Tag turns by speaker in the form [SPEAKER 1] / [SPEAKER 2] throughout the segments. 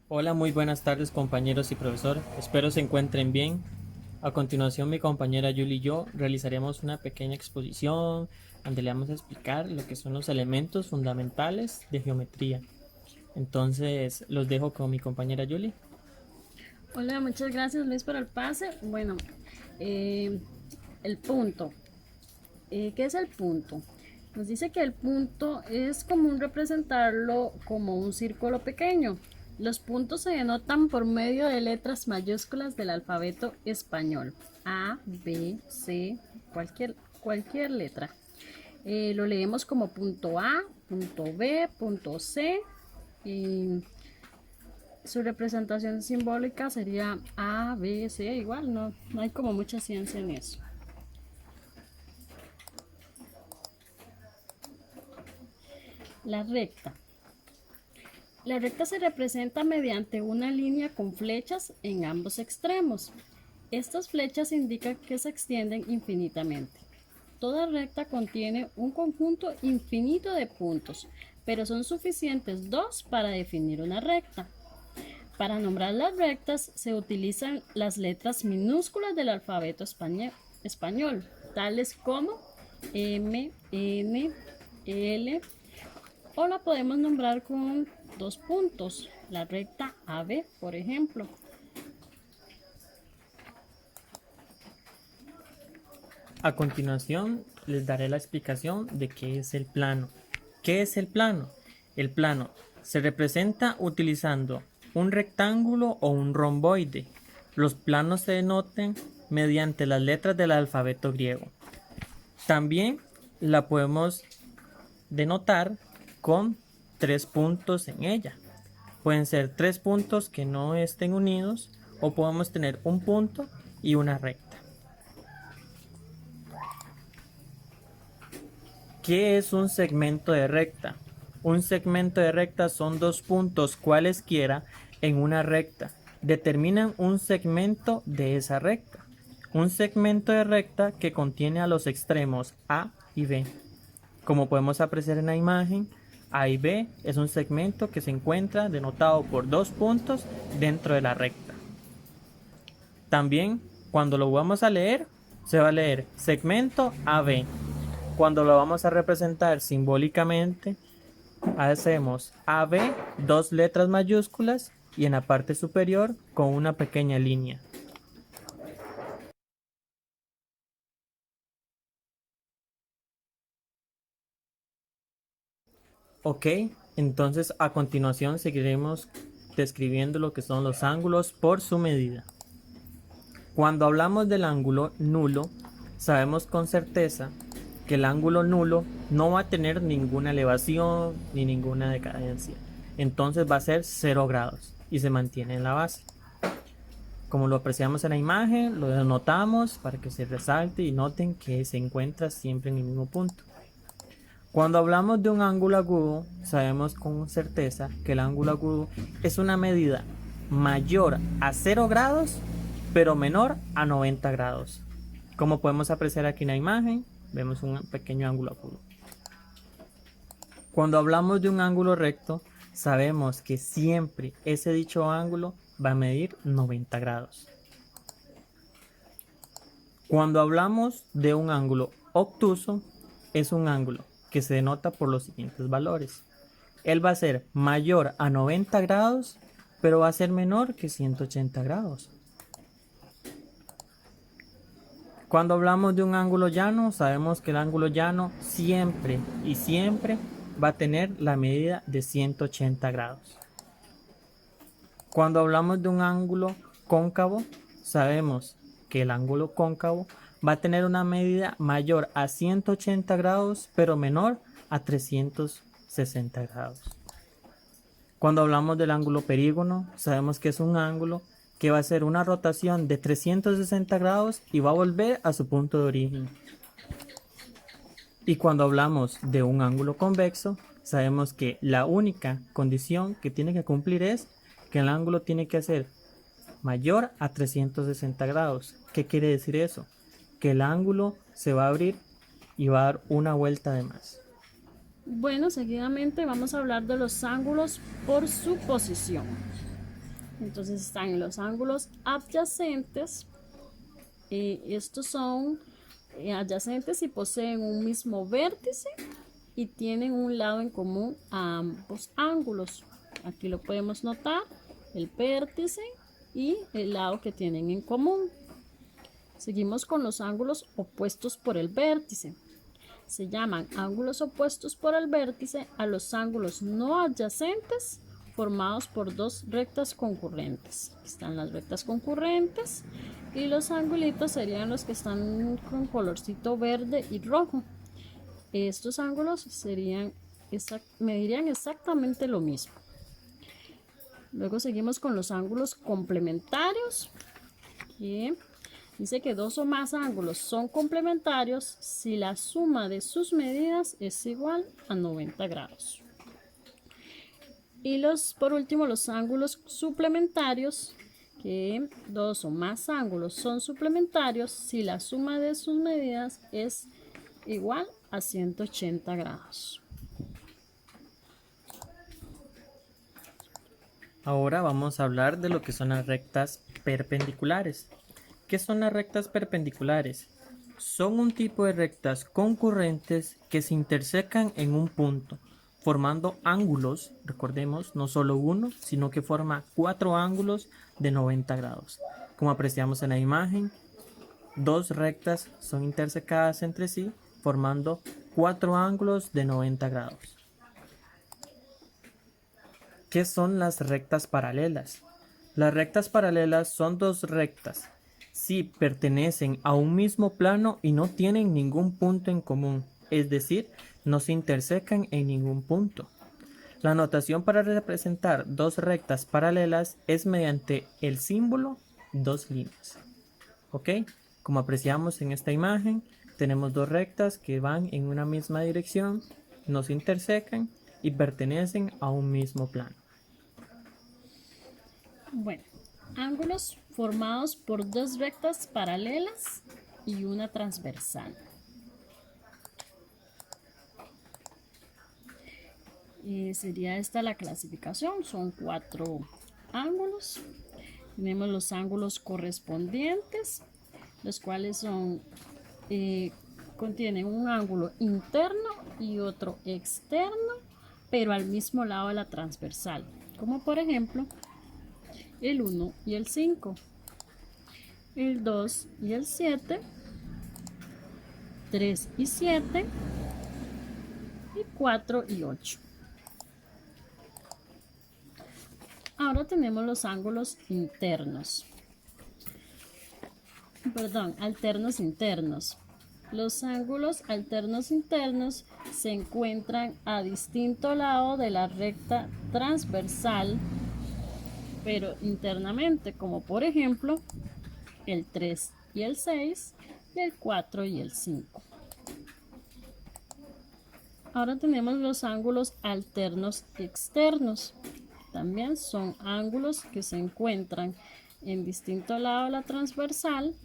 [SPEAKER 1] Hola, muy buenas tardes compañeros y profesor, espero se encuentren bien. A continuación mi compañera Julie y yo realizaremos una pequeña exposición donde le vamos a explicar lo que son los elementos fundamentales de geometría. Entonces los dejo con mi compañera Julie.
[SPEAKER 2] Hola, muchas gracias Luis por el pase. Bueno, eh, el punto. ¿Qué es el punto? Nos dice que el punto es común representarlo como un círculo pequeño. Los puntos se denotan por medio de letras mayúsculas del alfabeto español. A, B, C, cualquier letra. Lo leemos como punto A, punto B, punto C. Y su representación simbólica sería A, B, C, igual, no hay como mucha ciencia en eso. La recta. La recta se representa mediante una línea con flechas en ambos extremos. Estas flechas indican que se extienden infinitamente. Toda recta contiene un conjunto infinito de puntos, pero son suficientes dos para definir una recta. Para nombrar las rectas se utilizan las letras minúsculas del alfabeto español, tales como M, N, L, o la podemos nombrar con dos puntos, la recta AB, por ejemplo.
[SPEAKER 1] A continuación les daré la explicación de qué es el plano. ¿Qué es el plano? El plano se representa utilizando un rectángulo o un romboide. Los planos se denotan mediante las letras del alfabeto griego. También la podemos denotar con tres puntos en ella. Pueden ser tres puntos que no estén unidos o podemos tener un punto y una recta. ¿Qué es un segmento de recta? Un segmento de recta son dos puntos cualesquiera en una recta. Determinan un segmento de esa recta. Un segmento de recta que contiene a los extremos A y B. Como podemos apreciar en la imagen, A y B es un segmento que se encuentra denotado por dos puntos dentro de la recta. También, cuando lo vamos a leer, se va a leer segmento AB. Cuando lo vamos a representar simbólicamente, hacemos AB, dos letras mayúsculas y en la parte superior con una pequeña línea. Ok, entonces a continuación seguiremos describiendo lo que son los ángulos por su medida. Cuando hablamos del ángulo nulo, sabemos con certeza que el ángulo nulo no va a tener ninguna elevación ni ninguna decadencia. Entonces va a ser 0 grados y se mantiene en la base. Como lo apreciamos en la imagen, lo denotamos para que se resalte y noten que se encuentra siempre en el mismo punto. Cuando hablamos de un ángulo agudo, sabemos con certeza que el ángulo agudo es una medida mayor a 0 grados, pero menor a 90 grados. Como podemos apreciar aquí en la imagen, vemos un pequeño ángulo agudo. Cuando hablamos de un ángulo recto, sabemos que siempre ese dicho ángulo va a medir 90 grados. Cuando hablamos de un ángulo obtuso, es un ángulo que se denota por los siguientes valores. Él va a ser mayor a 90 grados, pero va a ser menor que 180 grados. Cuando hablamos de un ángulo llano, sabemos que el ángulo llano siempre y siempre va a tener la medida de 180 grados. Cuando hablamos de un ángulo cóncavo, sabemos que el ángulo cóncavo va a tener una medida mayor a 180 grados, pero menor a 360 grados. Cuando hablamos del ángulo perígono, sabemos que es un ángulo que va a hacer una rotación de 360 grados y va a volver a su punto de origen. Y cuando hablamos de un ángulo convexo, sabemos que la única condición que tiene que cumplir es que el ángulo tiene que ser mayor a 360 grados. ¿Qué quiere decir eso? Que el ángulo se va a abrir y va a dar una vuelta de más.
[SPEAKER 2] Bueno, seguidamente vamos a hablar de los ángulos por su posición. Entonces están los ángulos adyacentes. Estos son adyacentes y poseen un mismo vértice y tienen un lado en común a ambos ángulos. Aquí lo podemos notar, el vértice y el lado que tienen en común. Seguimos con los ángulos opuestos por el vértice. Se llaman ángulos opuestos por el vértice a los ángulos no adyacentes formados por dos rectas concurrentes. Aquí están las rectas concurrentes y los angulitos serían los que están con colorcito verde y rojo. Estos ángulos medirían exactamente lo mismo. Luego seguimos con los ángulos complementarios, que dice que dos o más ángulos son complementarios si la suma de sus medidas es igual a 90 grados. Y por último, los ángulos suplementarios, que dos o más ángulos son suplementarios si la suma de sus medidas es igual a 180 grados.
[SPEAKER 1] Ahora vamos a hablar de lo que son las rectas perpendiculares. ¿Qué son las rectas perpendiculares? Son un tipo de rectas concurrentes que se intersecan en un punto, formando ángulos, recordemos, no solo uno, sino que forma 4 ángulos de 90 grados. Como apreciamos en la imagen, dos rectas son intersecadas entre sí, formando 4 ángulos de 90 grados. ¿Qué son las rectas paralelas? Las rectas paralelas son dos rectas si pertenecen a un mismo plano y no tienen ningún punto en común, es decir, no se intersecan en ningún punto. La notación para representar dos rectas paralelas es mediante el símbolo dos líneas. ¿Ok? Como apreciamos en esta imagen, tenemos dos rectas que van en una misma dirección, no se intersecan y pertenecen a un mismo plano.
[SPEAKER 2] Bueno, ángulos formados por dos rectas paralelas y una transversal. Sería esta la clasificación, son 4 ángulos. Tenemos los ángulos correspondientes, los cuales contienen un ángulo interno y otro externo, pero al mismo lado de la transversal, como por ejemplo el 1 y el 5, el 2 y el 7, 3 y 7 y 4 y 8. Ahora tenemos los ángulos alternos internos. Los ángulos alternos internos se encuentran a distinto lado de la recta transversal, pero internamente, como por ejemplo el 3 y el 6 y el 4 y el 5. Ahora tenemos los ángulos alternos externos. También son ángulos que se encuentran en distinto lado de la transversal,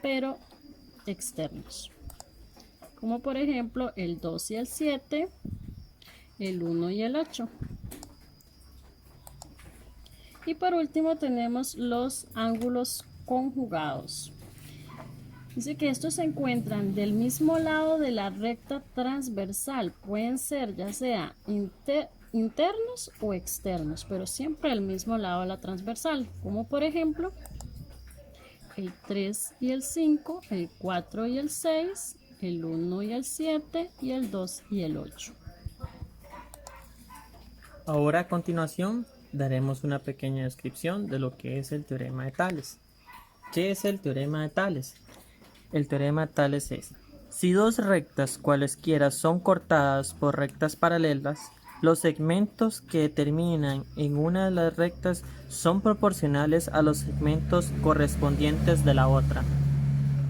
[SPEAKER 2] pero externos. Como por ejemplo el 2 y el 7, el 1 y el 8. Y por último tenemos los ángulos conjugados. Dice que estos se encuentran del mismo lado de la recta transversal. Pueden ser ya sea internos o externos, pero siempre al mismo lado de la transversal. Como por ejemplo el 3 y el 5, el 4 y el 6, el 1 y el 7 y el 2 y el 8.
[SPEAKER 1] Ahora a continuación daremos una pequeña descripción de lo que es el teorema de Tales. ¿Qué es el teorema de Tales? El teorema de Tales es: si dos rectas cualesquiera son cortadas por rectas paralelas, los segmentos que terminan en una de las rectas son proporcionales a los segmentos correspondientes de la otra.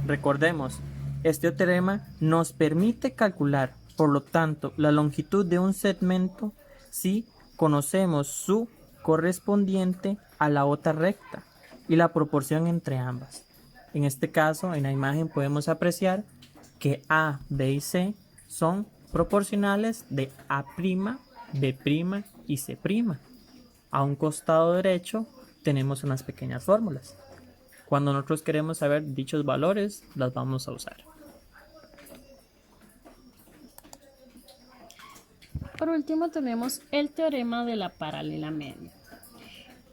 [SPEAKER 1] Recordemos, este teorema nos permite calcular, por lo tanto, la longitud de un segmento si conocemos su correspondiente a la otra recta y la proporción entre ambas. En este caso, en la imagen podemos apreciar que A, B y C son proporcionales de A', B' y C'. A un costado derecho tenemos unas pequeñas fórmulas. Cuando nosotros queremos saber dichos valores, las vamos a usar.
[SPEAKER 2] Por último tenemos el teorema de la paralela media.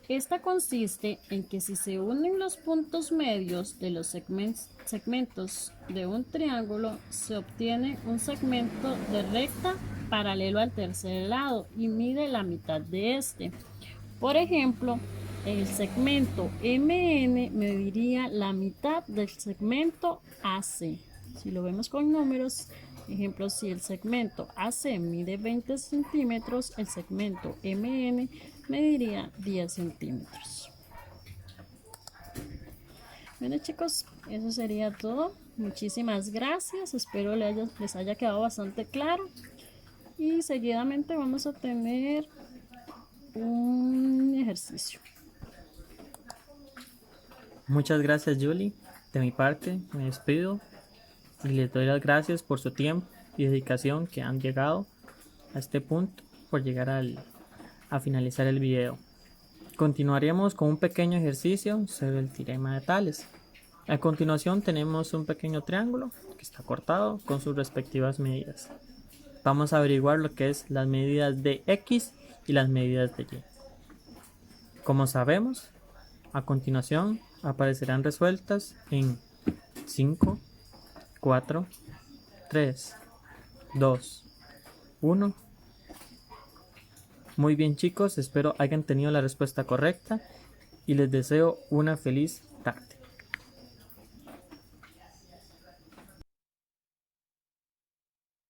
[SPEAKER 2] Esta consiste en que si se unen los puntos medios de los segmentos de un triángulo, se obtiene un segmento de recta paralelo al tercer lado y mide la mitad de este. Por ejemplo, el segmento MN mediría la mitad del segmento AC. Si lo vemos con números, ejemplo, si el segmento AC mide 20 centímetros, el segmento MN mediría 10 centímetros. Bueno, chicos, eso sería todo. Muchísimas gracias. Espero les haya quedado bastante claro. Y seguidamente vamos a tener un ejercicio.
[SPEAKER 1] Muchas gracias, Julie. De mi parte, me despido y les doy las gracias por su tiempo y dedicación que han llegado a este punto, por llegar a finalizar el video. Continuaremos con un pequeño ejercicio sobre el teorema de Tales. A continuación tenemos un pequeño triángulo que está cortado con sus respectivas medidas. Vamos a averiguar lo que es las medidas de X y las medidas de Y. Como sabemos, a continuación aparecerán resueltas en 5, 4, 3, 2, 1. Muy bien, chicos, espero hayan tenido la respuesta correcta y les deseo una feliz tarde.